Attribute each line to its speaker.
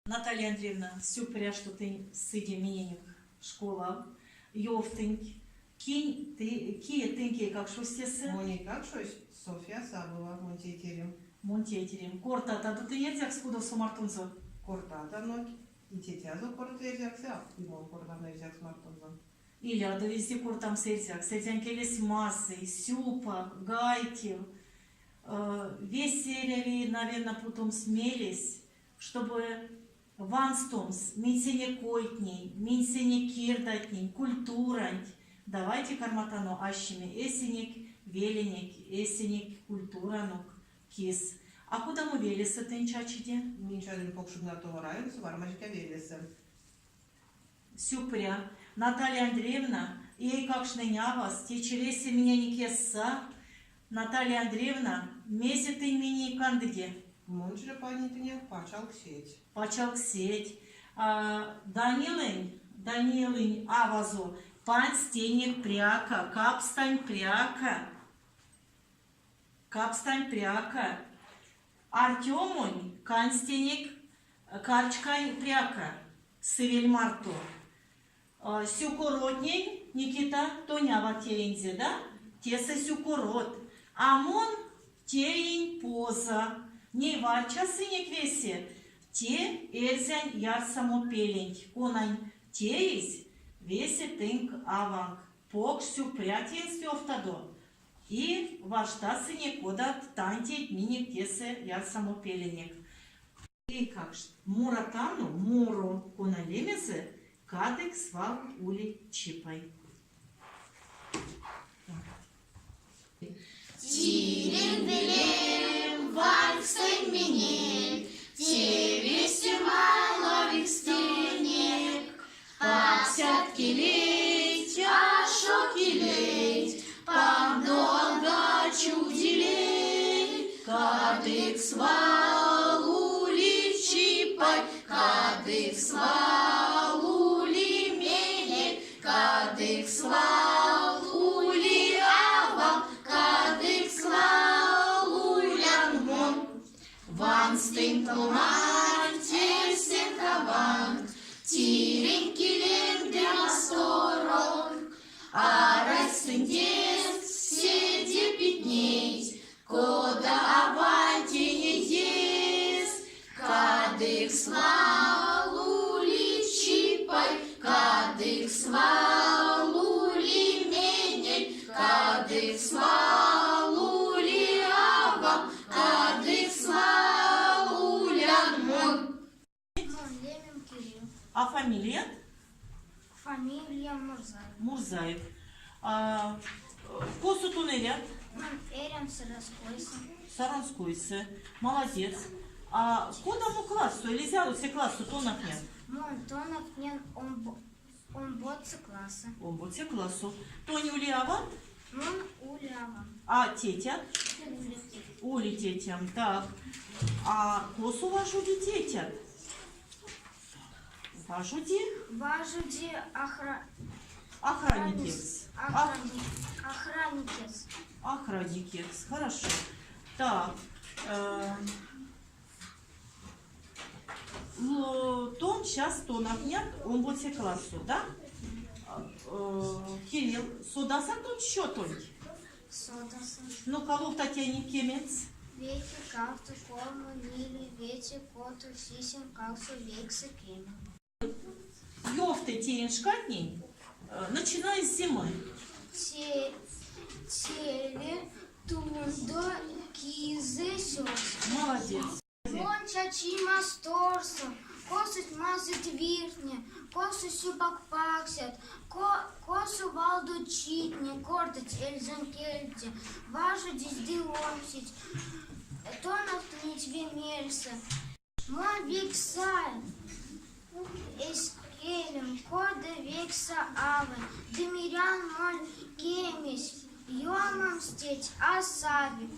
Speaker 1: Наталья Андреевна, сюпря, что ты сиди мененик школа, йофтынь, кинь, ты, кие тынки, как шустесы?
Speaker 2: Мони как шось, София Сабова, Монтетерим.
Speaker 1: Монтетерим. Корта, таду ты нет, як скудо сумартунзо?
Speaker 2: Кортата, но и тетязо кортезякся, и мон кортам взяк смартонзон.
Speaker 1: Или да везде кортам сельзяк, сельзян келес массы, сюпа, гайки, весельяви, наверное, потом смелись, чтобы ванстомс, минсене койтней, минсене кирдатней, культурант. Давайте карматано ащими эсенек, веленек, эсенек, культуранок, кис. А куда мы велесы тенчачиде?
Speaker 2: Минчадин покшубнатого района, свармачка велесы.
Speaker 1: Сюпря. Наталья Андреевна, ей как шненявас, те череси меня не кесса. Наталья Андреевна, месяц ты мини кандыге.
Speaker 2: Мончре панитыне пачал сеть.
Speaker 1: Пачал сеть. Данилынь, авазо, пан стенек пряка, капстань пряка. Артемонь, канстенек, карчкань пряка, сывель марто. Сюкоротней, Никита, тонява терензе, да? Теса сюкорот. Амон, терень поза. Не варча сынек весе. Те эльзянь яр самопелень. Конань теис весе тынк аванг. Пок сюпрятен сёфтадо. И вашта сынек одат тантить миник тесе яр самопеленек. И как ж, муратану, муру, коналемезе, кадык свал ули чипай.
Speaker 3: Тирен белем, вальстен менен, тевесе майловик стенек, папсят килеть, ашо килеть, помнога чуделей, кадык свал ули чипай, кадык свал ули менек, кадык свал ули авам, кадык свал улян мон. Ванстын туман, тесен каван, тирен килен для сторон, а райстын дес седе питнеть, кода авантине дес, кадык свал ули чипай, кадык свал ули меней, кадык свал ули авам, кадык свал улян мон.
Speaker 4: Лемин Кирилл.
Speaker 1: А фамилия?
Speaker 4: Фамилия Мурзаев.
Speaker 1: Мурзаев. Косу тунелят?
Speaker 4: Эрем Сараскойса.
Speaker 1: Саранскойсе. Молодец. А куда му классу? Или взял все классу тонах нет?
Speaker 4: Монтонов нен омбоцы класса.
Speaker 1: Омбоце классу. Тони улиава?
Speaker 4: Мон улява.
Speaker 1: А тетя? Ули тетям. Так. А косу вашу тетя? Вашу ди?
Speaker 4: Важуди
Speaker 1: Охранники.
Speaker 4: Охранникес.
Speaker 1: Охранники. Хорошо. Так. Тон сейчас тонах нет, он будет все классу, да? Кирилл, судаса тон счетон.
Speaker 4: Содаса.
Speaker 1: Ну, кого татья не кемец?
Speaker 4: Вети, кафту, форму, нили, вети, коту, сисем, калсу, вексы, кеми.
Speaker 1: Ёфты тереншкатней, начиная с зимы.
Speaker 4: Теле, тундо, кизы, сёс.
Speaker 1: Молодец.
Speaker 4: Вон чачи масторсо, косить мазать виртне, косу сюпак паксят, косу валду читне, кортать эльзан кельте, важу дизды ломсить, тонов тнить вемельса. Мон виксай, эскелем, кода векса авы, демирян мон кемись, ёмам стеть асаби.